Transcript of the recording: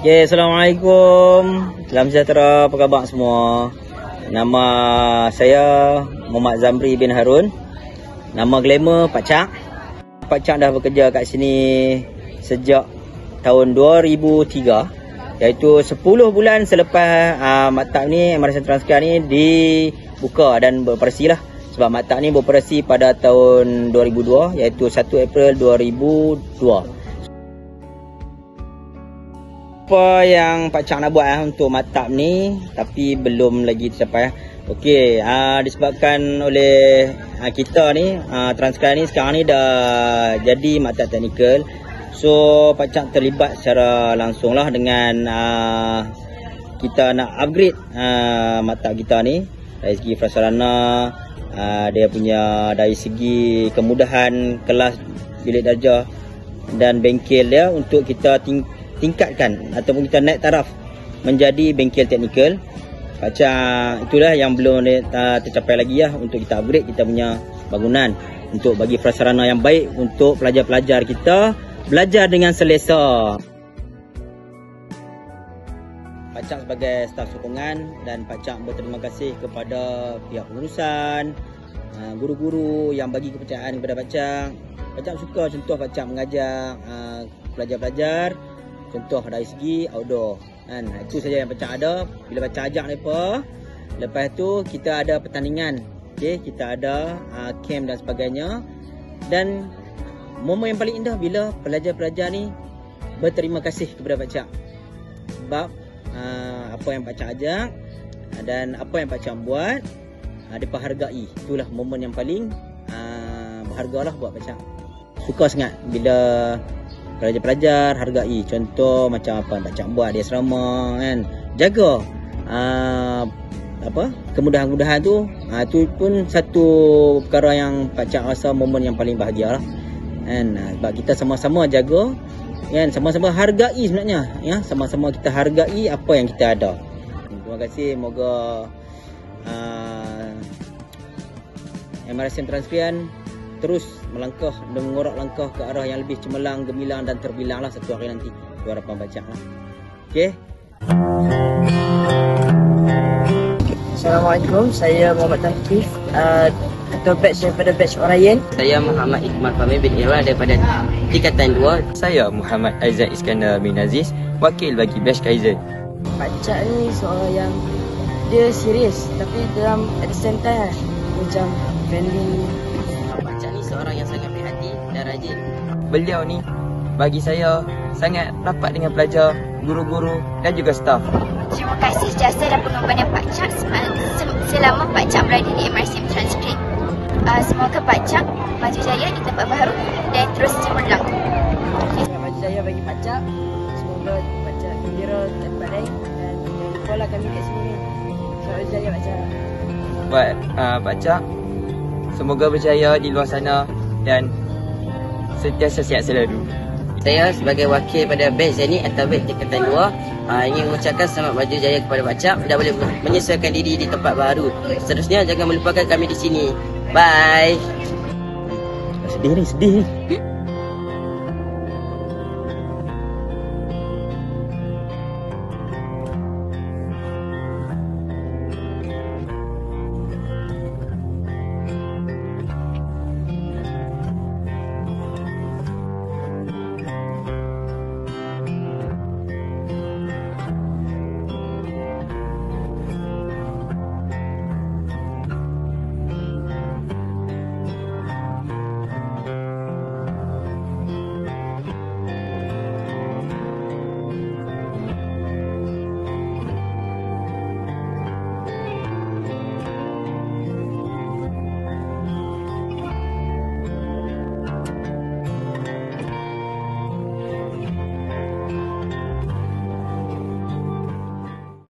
Okay, Assalamualaikum. Salam sejahtera, apa khabar semua? Nama saya Muhammad Zamri bin Harun. Nama glamour Pak Cak. Pak Cak dah bekerja kat sini sejak tahun 2003, iaitu 10 bulan selepas maktab ni, MRSM Transcare ni dibuka dan beroperasi lah. Sebab maktab ni beroperasi pada tahun 2002, iaitu 1 April 2002. Apa yang Pak Cak nak buat untuk maktab ni tapi belum lagi tercapai. Okey, disebabkan oleh kita ni Transcare ni sekarang ni dah jadi maktab teknikal. So Pak Cak terlibat secara langsung lah dengan kita nak upgrade maktab kita ni dari segi prasarana, dia punya dari segi kemudahan kelas, bilik darjah dan bengkel dia untuk kita tingkatkan ataupun kita naik taraf menjadi bengkel teknikal. Macam itulah yang belum tercapai lagi lah, untuk kita upgrade kita punya bangunan untuk bagi prasarana yang baik untuk pelajar-pelajar kita belajar dengan selesa. Pak Cak sebagai staf sokongan, dan Pak Cak berterima kasih kepada pihak pengurusan, guru-guru yang bagi kepercayaan kepada Pak Cak. Pak Cak suka contoh Pak Cak mengajar pelajar-pelajar, contoh dari segi outdoor kan. Itu saja yang Pak Cak ada. Bila Pak Cak ajak mereka, lepas tu kita ada pertandingan, okay? Kita ada camp dan sebagainya. Dan momen yang paling indah bila pelajar-pelajar ni berterima kasih kepada Pak Cak sebab apa yang Pak Cak ajak dan apa yang Pak Cak buat, mereka hargai. Itulah momen yang paling berharga lah buat Pak Cak. Suka sangat bila pelajar-pelajar hargai. Contoh macam apa Pak Cak buat di asrama kan, jaga kemudahan-kemudahan tu. Tu pun satu perkara yang Pak Cak rasa momen yang paling bahagia lah kan. Sebab kita sama-sama jaga kan, sama-sama hargai sebenarnya ya, sama-sama kita hargai apa yang kita ada. Terima kasih. Moga MRSM Transcare terus melangkah dan mengorak langkah ke arah yang lebih cemerlang, gemilang dan terbilang lah satu hari nanti. Itu harapan Pak Cak lah. Okey. Assalamualaikum, saya Muhammad Tafif, ketua batch daripada batch Orayan. Saya Muhammad Iqmal Fahmi bin Irwan daripada Tingkatan 2. Saya Muhammad Aizat Iskandar bin Aziz, wakil bagi batch Kaizen. Pak Cak ni seorang yang dia serius tapi dalam at the same time macam friendly. Pak Cak ni seorang yang sangat berhati dan rajin. Beliau ni bagi saya sangat rapat dengan pelajar, guru-guru dan juga staf. Terima kasih jasa dan pengorbanan Pak Cak selama Pak Cak berada di MRSM Transcare. Semoga Pak Cak maju jaya di tempat baru dan terus cemerlang. Maju jaya bagi Pak Cak. Semoga Pak Cak gembira tempat lain dan jangan lupa lah kami kat sini. Selamat jaya Pak Cak. Buat Pak Cak, semoga berjaya di luar sana dan sentiasa sihat selalu. Saya sebagai wakil pada batch ni atau batch Tingkatan 2 ingin mengucapkan selamat maju jaya kepada Pak Cak dan boleh menyesuaikan diri di tempat baru. Seterusnya jangan melupakan kami di sini. Bye. Sedih ni.